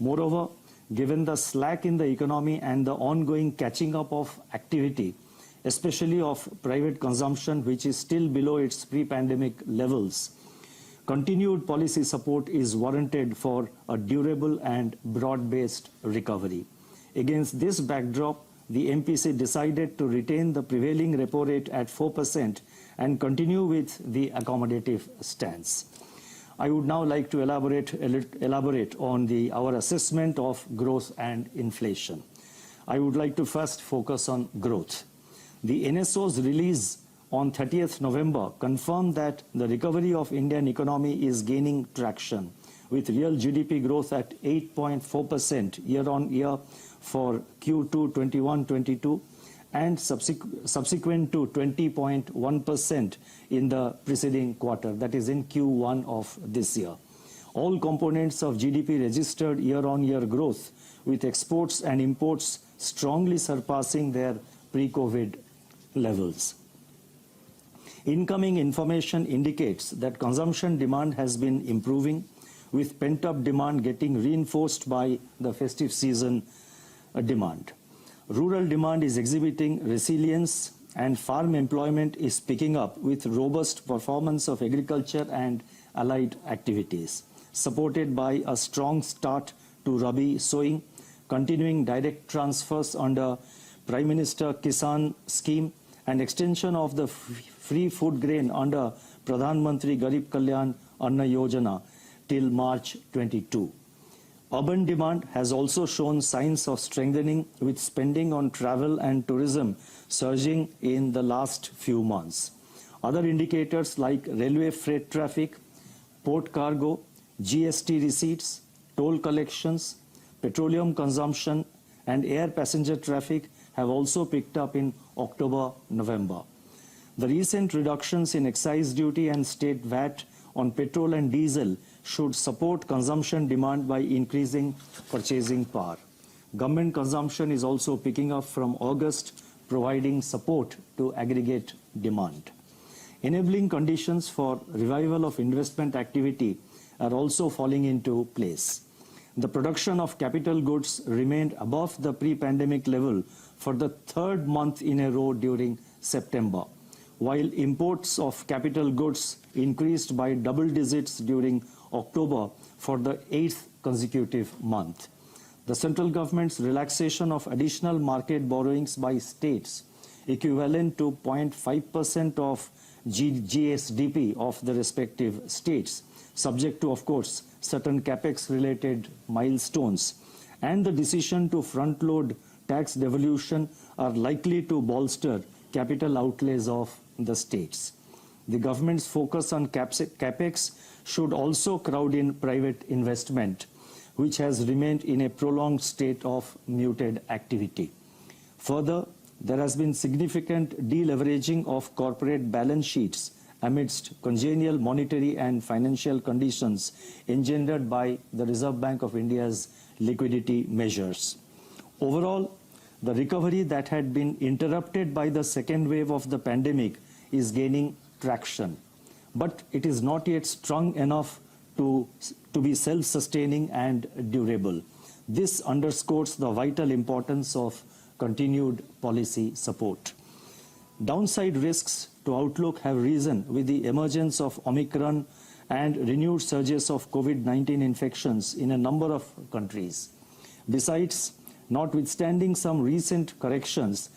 Moreover, given the slack in the economy and the ongoing catching up of activity, especially of private consumption, which is still below its pre-pandemic levels, continued policy support is warranted for a durable and broad-based recovery. Against this backdrop, the MPC decided to retain the prevailing repo rate at 4% and continue with the accommodative stance. I would now like to elaborate on our assessment of growth and inflation. I would like to first focus on growth. The NSO's release on 30th November confirmed that the recovery of Indian economy is gaining traction, with real GDP growth at 8.4% year-on-year for Q2 21-22 and subsequent to 20.1% in the preceding quarter, that is in Q1 of this year. All components of GDP registered year-on-year growth, with exports and imports strongly surpassing their pre-COVID levels. Incoming information indicates that consumption demand has been improving, with pent-up demand getting reinforced by the festive season demand. Rural demand is exhibiting resilience and farm employment is picking up with robust performance of agriculture and allied activities, supported by a strong start to Rabi sowing, continuing direct transfers under Prime Minister Kisan scheme, and extension of the free food grain under Pradhan Mantri Garib Kalyan Anna Yojana till March 22. Urban demand has also shown signs of strengthening, with spending on travel and tourism surging in the last few months. Other indicators like railway freight traffic, port cargo, GST receipts, toll collections, petroleum consumption, and air passenger traffic have also picked up in October-November. The recent reductions in excise duty and state VAT on petrol and diesel should support consumption demand by increasing purchasing power. Government consumption is also picking up from August, providing support to aggregate demand. Enabling conditions for revival of investment activity are also falling into place. The production of capital goods remained above the pre-pandemic level for the third month in a row during September, while imports of capital goods increased by double digits during October for the 8th consecutive month. The central government's relaxation of additional market borrowings by states, equivalent to 0.5% of GSDP of the respective states, subject to, of course, certain capex-related milestones, and the decision to front-load tax devolution are likely to bolster capital outlays of the states. The government's focus on capex should also crowd in private investment, which has remained in a prolonged state of muted activity. Further, there has been significant deleveraging of corporate balance sheets amidst congenial monetary and financial conditions engendered by the Reserve Bank of India's liquidity measures. Overall, the recovery that had been interrupted by the second wave of the pandemic is gaining traction, but it is not yet strong enough to be self-sustaining and durable. This underscores the vital importance of continued policy support. Downside risks to outlook have risen with the emergence of Omicron and renewed surges of COVID-19 infections in a number of countries. Besides, notwithstanding some recent corrections,